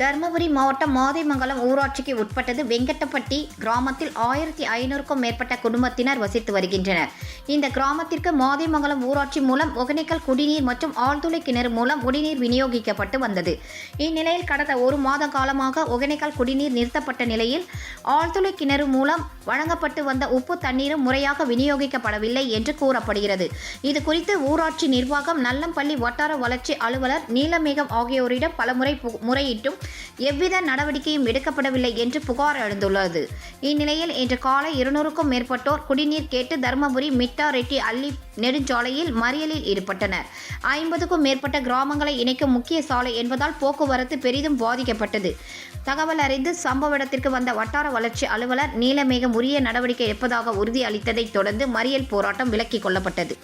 தருமபுரி மாவட்டம் மாதைமங்கலம் ஊராட்சிக்கு உட்பட்டது வெங்கட்டப்பட்டி கிராமத்தில் 1500க்கும் மேற்பட்ட குடும்பத்தினர் வசித்து வருகின்றனர். இந்த கிராமத்திற்கு மாதைமங்கலம் ஊராட்சி மூலம் ஒகேனக்கல் குடிநீர் மற்றும் ஆழ்துளை கிணறு மூலம் குடிநீர் விநியோகிக்கப்பட்டு வந்தது. இந்நிலையில் கடந்த ஒரு மாத காலமாக ஒகேனக்கல் குடிநீர் நிறுத்தப்பட்ட நிலையில் ஆழ்துளை கிணறு மூலம் வழங்கப்பட்டு வந்த உப்பு தண்ணீரும் முறையாக விநியோகிக்கப்படவில்லை என்று கூறப்படுகிறது. இது குறித்து ஊராட்சி நிர்வாகம், நல்லம்பள்ளி வட்டார வளர்ச்சி அலுவலர் நீலமேகம் ஆகியோரிடம் பலமுறை முறையிட்டும் எவ்வித நடவடிக்கையும் எடுக்கப்படவில்லை என்று புகார் எழுந்துள்ளது. இந்நிலையில் இன்று காலை 200க்கும் மேற்பட்டோர் குடிநீர் கேட்டு தருமபுரி மிட்டா ரெட்டி அள்ளி நெடுஞ்சாலையில் மறியலில் ஈடுபட்டனர். 50க்கும் மேற்பட்ட கிராமங்களை இணைக்கும் முக்கிய சாலை என்பதால் போக்குவரத்து பெரிதும் பாதிக்கப்பட்டது. தகவல் அறிந்து சம்பவ இடத்திற்கு வந்த வட்டார வளர்ச்சி அலுவலர் நீலமேகம் உரிய நடவடிக்கை எடுப்பதாக உறுதி அளித்ததைத் தொடர்ந்து மறியல் போராட்டம் விலக்கிக் கொள்ளப்பட்டது.